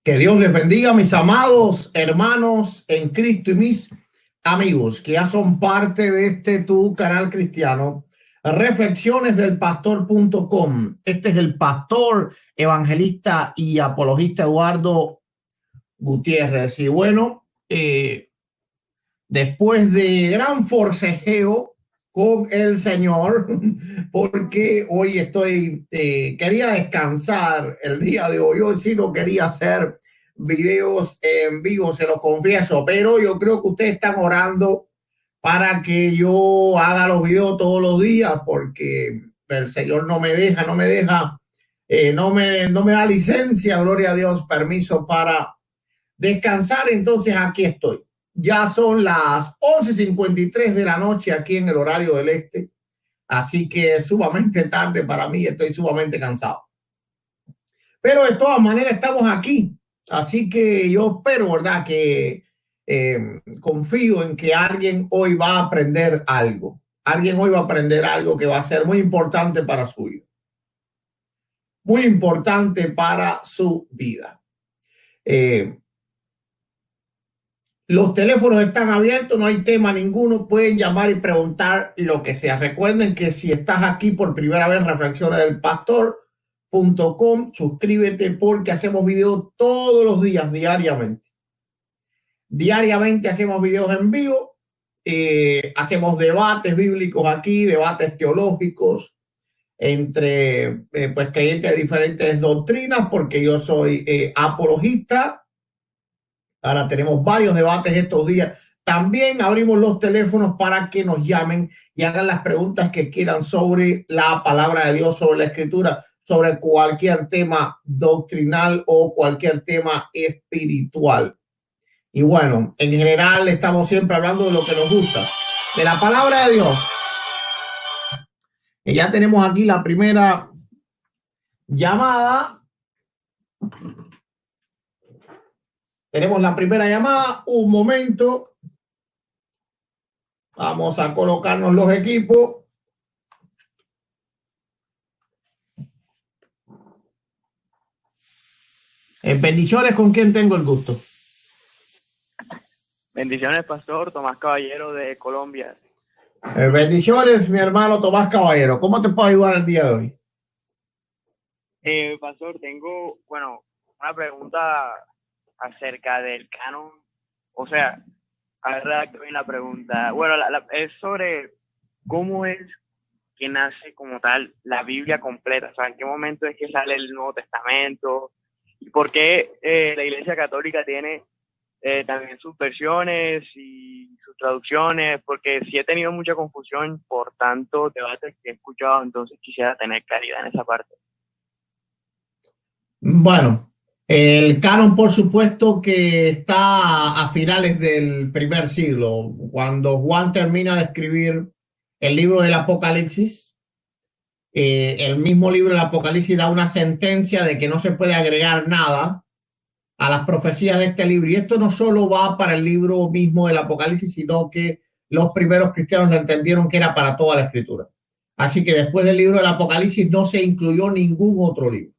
Que Dios les bendiga, mis amados hermanos en Cristo y mis amigos que ya son parte de este tu canal cristiano, Reflexiones del Pastor.com. Este es el pastor, evangelista y apologista Eduardo Gutiérrez. Y bueno, después de gran forcejeo con el Señor, porque hoy quería descansar el día de hoy sí no quería hacer videos en vivo, se lo confieso, pero yo creo que ustedes están orando para que yo haga los videos todos los días, porque el Señor no me deja, no me da licencia, gloria a Dios, permiso para descansar. Entonces aquí estoy. Ya son las 11:53 de la noche aquí en el horario del este, así que es sumamente tarde para mí, estoy sumamente cansado. Pero de todas maneras estamos aquí, así que yo espero, ¿verdad?, que confío en que alguien hoy va a aprender algo. Alguien hoy va a aprender algo que va a ser muy importante para su vida. Muy importante para su vida. Los teléfonos están abiertos, no hay tema ninguno, pueden llamar y preguntar lo que sea. Recuerden que si estás aquí por primera vez en Reflexiones del Pastor.com, suscríbete porque hacemos videos todos los días, diariamente. Diariamente hacemos videos en vivo, hacemos debates bíblicos aquí, debates teológicos entre pues creyentes de diferentes doctrinas, porque yo soy apologista. Ahora tenemos varios debates estos días. También abrimos los teléfonos para que nos llamen y hagan las preguntas que quieran sobre la palabra de Dios, sobre la escritura, sobre cualquier tema doctrinal o cualquier tema espiritual. Y bueno, en general estamos siempre hablando de lo que nos gusta, de la palabra de Dios. Y ya tenemos aquí la primera llamada. Tenemos la primera llamada. Un momento. Vamos a colocarnos los equipos. Bendiciones, ¿con quién tengo el gusto? Bendiciones, pastor Tomás Caballero de Colombia. Bendiciones, mi hermano Tomás Caballero. ¿Cómo te puedo ayudar el día de hoy? Pastor, tengo, una pregunta acerca del canon. O sea, a ver, redacto bien la pregunta. Bueno, es sobre cómo es que nace como tal la Biblia completa. O sea, ¿en qué momento es que sale el Nuevo Testamento? ¿Y por qué la Iglesia Católica tiene también sus versiones y sus traducciones? Porque sí he tenido mucha confusión por tantos debates que he escuchado, entonces quisiera tener claridad en esa parte. Bueno, el canon, por supuesto, que está a finales del primer siglo, cuando Juan termina de escribir el libro del Apocalipsis. El mismo libro del Apocalipsis da una sentencia de que no se puede agregar nada a las profecías de este libro. Y esto no solo va para el libro mismo del Apocalipsis, sino que los primeros cristianos entendieron que era para toda la escritura. Así que después del libro del Apocalipsis no se incluyó ningún otro libro.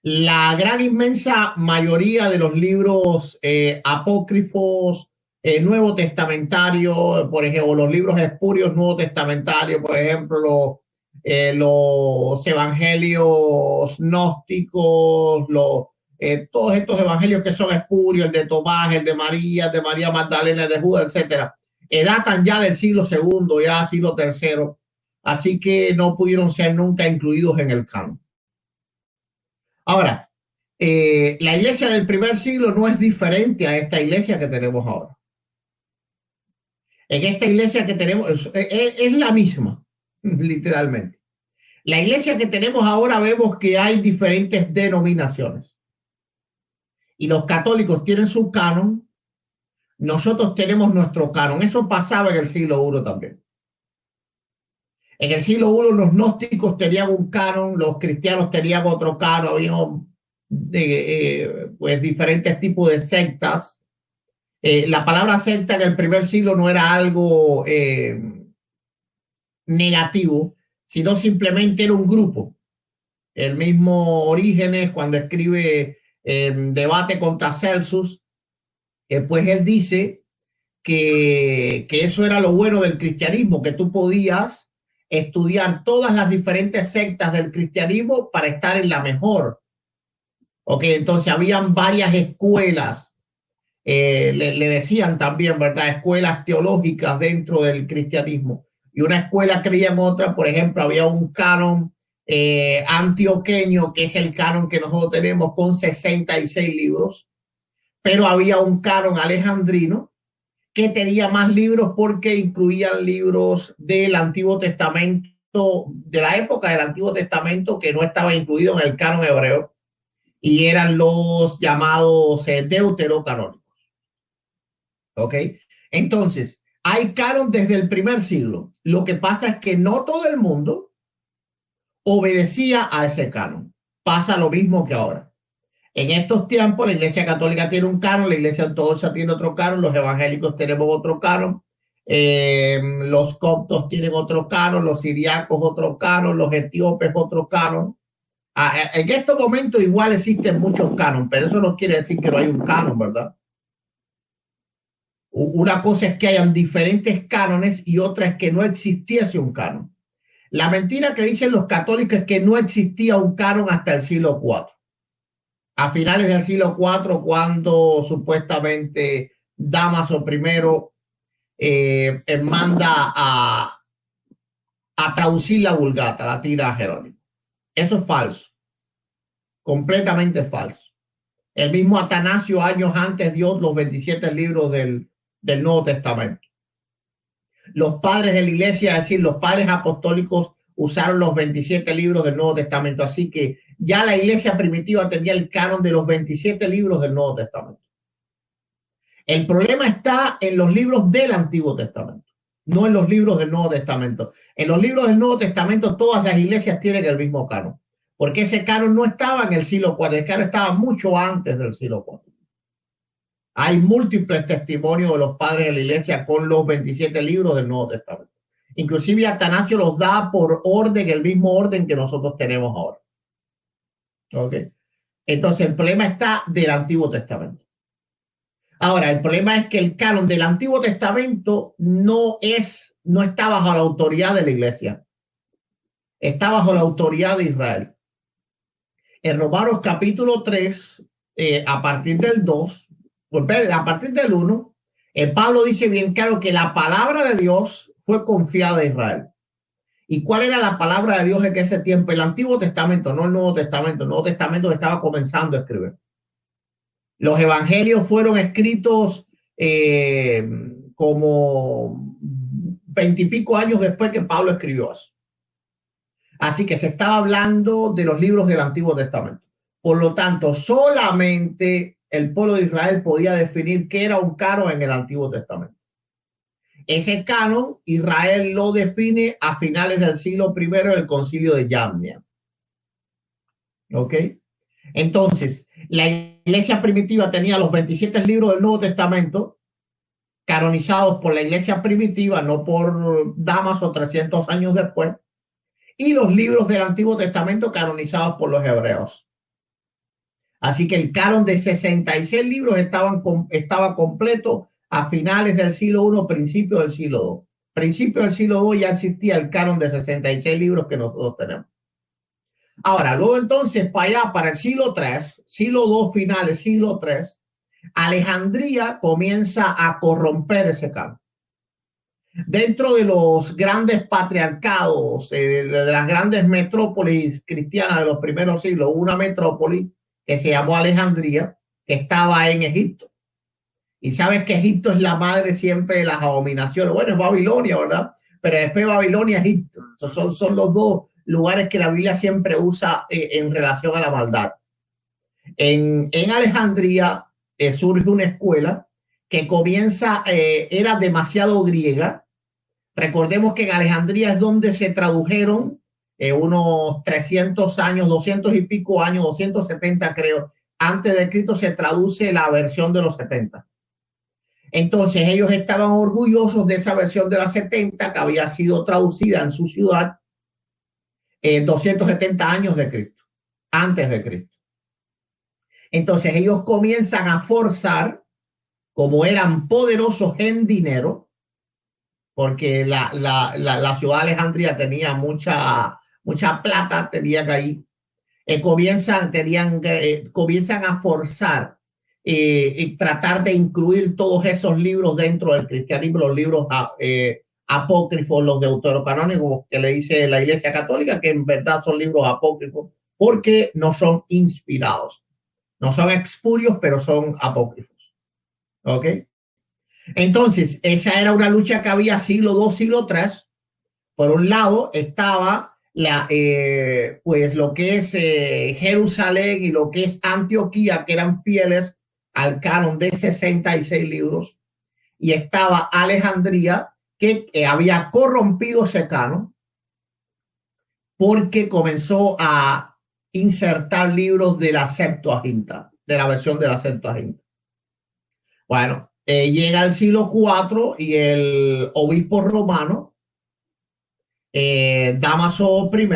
La gran inmensa mayoría de los libros apócrifos, nuevo testamentario, por ejemplo, los libros espurios nuevo testamentario, por ejemplo, los evangelios gnósticos, todos estos evangelios que son espurios, el de Tomás, el de María Magdalena, el de Judas, etcétera, datan ya del siglo II, ya siglo III, así que no pudieron ser nunca incluidos en el canon. Ahora, la iglesia del primer siglo no es diferente a esta iglesia que tenemos ahora. En esta iglesia que tenemos es la misma, literalmente. La iglesia que tenemos ahora vemos que hay diferentes denominaciones. Y los católicos tienen su canon, nosotros tenemos nuestro canon. Eso pasaba en el siglo I también. En el siglo I los gnósticos tenían un canon, los cristianos tenían otro canon, había pues diferentes tipos de sectas. La palabra secta en el primer siglo no era algo negativo, sino simplemente era un grupo. El mismo Orígenes, cuando escribe en debate contra Celsus, pues él dice que eso era lo bueno del cristianismo, que tú podías estudiar todas las diferentes sectas del cristianismo para estar en la mejor. Ok, entonces habían varias escuelas, le decían también, ¿verdad? Escuelas teológicas dentro del cristianismo. Y una escuela creía en otra, por ejemplo, había un canon antioqueño, que es el canon que nosotros tenemos con 66 libros, pero había un canon alejandrino que tenía más libros porque incluían libros del Antiguo Testamento, de la época del Antiguo Testamento, que no estaba incluido en el canon hebreo, y eran los llamados deuterocanónicos. ¿Ok? Entonces, hay canon desde el primer siglo. Lo que pasa es que no todo el mundo obedecía a ese canon. Pasa lo mismo que ahora. En estos tiempos, la Iglesia Católica tiene un canon, la Iglesia Ortodoxa tiene otro canon, los evangélicos tenemos otro canon, los coptos tienen otro canon, los siriacos otro canon, los etíopes otro canon. En estos momentos igual existen muchos canon, pero eso no quiere decir que no hay un canon, ¿verdad? Una cosa es que hayan diferentes cánones y otra es que no existiese un canon. La mentira que dicen los católicos es que no existía un canon hasta el siglo IV. A finales del siglo IV, cuando supuestamente Dámaso I manda a traducir la Vulgata, la tira a Jerónimo. Eso es falso, completamente falso. El mismo Atanasio años antes dio los 27 libros del Nuevo Testamento. Los padres de la iglesia, es decir, los padres apostólicos usaron los 27 libros del Nuevo Testamento, así que ya la iglesia primitiva tenía el canon de los 27 libros del Nuevo Testamento. El problema está en los libros del Antiguo Testamento, no en los libros del Nuevo Testamento. En los libros del Nuevo Testamento todas las iglesias tienen el mismo canon, porque ese canon no estaba en el siglo IV, el canon estaba mucho antes del siglo IV. Hay múltiples testimonios de los padres de la iglesia con los 27 libros del Nuevo Testamento. Inclusive Atanasio los da por orden, el mismo orden que nosotros tenemos ahora. ¿Ok? Entonces el problema está del Antiguo Testamento. Ahora, el problema es que el canon del Antiguo Testamento no está bajo la autoridad de la iglesia. Está bajo la autoridad de Israel. En Romanos capítulo 3, a partir del 2, a partir del 1, Pablo dice bien claro que la palabra de Dios fue confiada a Israel. ¿Y cuál era la palabra de Dios en ese tiempo? El Antiguo Testamento, no el Nuevo Testamento. El Nuevo Testamento estaba comenzando a escribir. Los evangelios fueron escritos como 20 y pico años después que Pablo escribió eso. Así que se estaba hablando de los libros del Antiguo Testamento. Por lo tanto, solamente el pueblo de Israel podía definir qué era un canon en el Antiguo Testamento. Ese canon, Israel lo define a finales del siglo I del concilio de Yamnia. ¿Ok? Entonces, la iglesia primitiva tenía los 27 libros del Nuevo Testamento canonizados por la iglesia primitiva, no por Dámaso 300 años después, y los libros del Antiguo Testamento canonizados por los hebreos. Así que el canon de 66 libros estaba completo a finales del siglo I, principio del siglo II. Principio del siglo II ya existía el canon de 66 libros que nosotros tenemos. Ahora, luego entonces, para allá, para el siglo III, siglo II finales, siglo III, Alejandría comienza a corromper ese canon. Dentro de los grandes patriarcados, de las grandes metrópolis cristianas de los primeros siglos, una metrópoli que se llamó Alejandría, que estaba en Egipto. Y sabes que Egipto es la madre siempre de las abominaciones. Bueno, es Babilonia, ¿verdad? Pero después Babilonia, Egipto. Son los dos lugares que la Biblia siempre usa en relación a la maldad. En Alejandría surge una escuela que comienza, era demasiado griega. Recordemos que en Alejandría es donde se tradujeron unos 300 años, 200 y pico años, 270 creo, antes de Cristo se traduce la versión de los 70. Entonces ellos estaban orgullosos de esa versión de la 70 que había sido traducida en su ciudad 270 años de Cristo, antes de Cristo. Entonces ellos comienzan a forzar, como eran poderosos en dinero, porque la ciudad de Alejandría tenía mucha plata, tenían ahí, comienzan a forzar y tratar de incluir todos esos libros dentro del cristianismo, los libros apócrifos, los deuterocanónicos que le dice la Iglesia Católica, que en verdad son libros apócrifos, porque no son inspirados. No son expurios, pero son apócrifos. ¿Ok? Entonces, esa era una lucha que había siglo II, siglo III. Por un lado estaba pues lo que es Jerusalén y lo que es Antioquía, que eran fieles al canon de 66 libros. Y estaba Alejandría, que había corrompido ese canon porque comenzó a insertar libros de la Septuaginta, de la versión de la Septuaginta. Bueno, llega el siglo IV y el obispo romano, Dámaso I,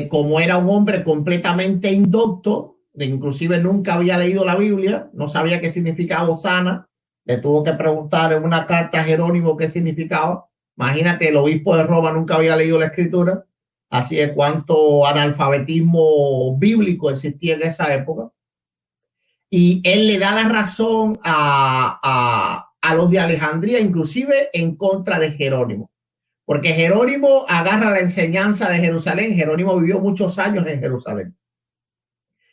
como era un hombre completamente indocto, inclusive nunca había leído la Biblia, no sabía qué significaba Hosana, le tuvo que preguntar en una carta a Jerónimo qué significaba. Imagínate, el obispo de Roma nunca había leído la escritura, así de cuánto analfabetismo bíblico existía en esa época. Y él le da la razón a los de Alejandría, inclusive en contra de Jerónimo. Porque Jerónimo agarra la enseñanza de Jerusalén. Jerónimo vivió muchos años en Jerusalén.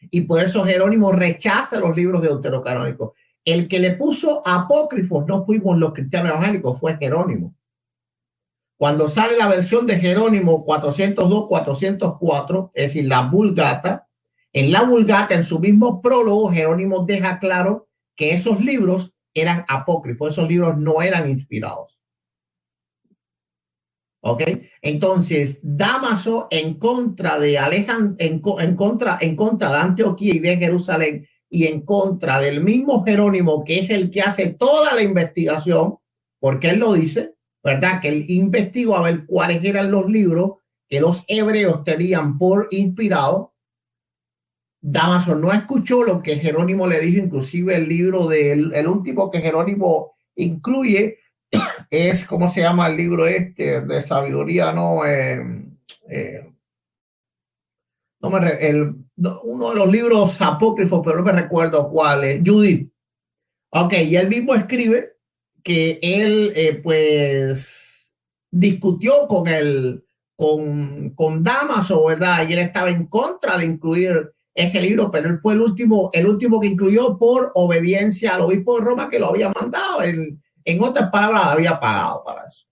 Y por eso Jerónimo rechaza los libros deuterocanónicos. El que le puso apócrifos no fuimos los cristianos evangélicos, fue Jerónimo. Cuando sale la versión de Jerónimo 402, 404, es decir, la Vulgata, en la Vulgata, en su mismo prólogo, Jerónimo deja claro que esos libros eran apócrifos, esos libros no eran inspirados. ¿Ok? Entonces, Dámaso en contra de en contra de Antioquía y de Jerusalén y en contra del mismo Jerónimo, que es el que hace toda la investigación, porque él lo dice, ¿verdad? Que él investigó a ver cuáles eran los libros que los hebreos tenían por inspirados. Dámaso no escuchó lo que Jerónimo le dijo, inclusive el libro el último que Jerónimo incluye es, ¿cómo se llama el libro este de sabiduría? No, uno de los libros apócrifos, pero no me recuerdo cuál es, Judith. Ok, y él mismo escribe que él pues discutió con Dámaso, ¿verdad? Y él estaba en contra de incluir ese libro, pero él fue el último que incluyó por obediencia al obispo de Roma que lo había mandado. En otras palabras, había pagado para eso.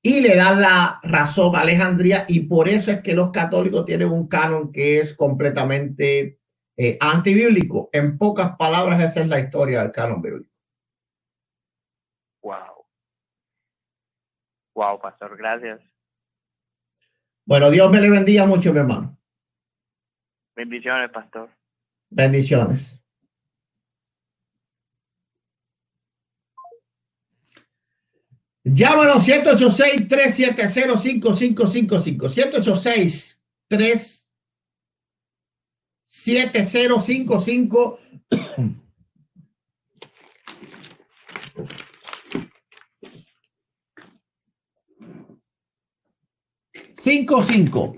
Y le dan la razón a Alejandría, y por eso es que los católicos tienen un canon que es completamente antibíblico. En pocas palabras, esa es la historia del canon bíblico. Wow. Wow, pastor, gracias. Bueno, Dios me le bendiga mucho, mi hermano. Bendiciones, pastor. Bendiciones. Llámanos 186-370-5555. 186-370-5555. 55.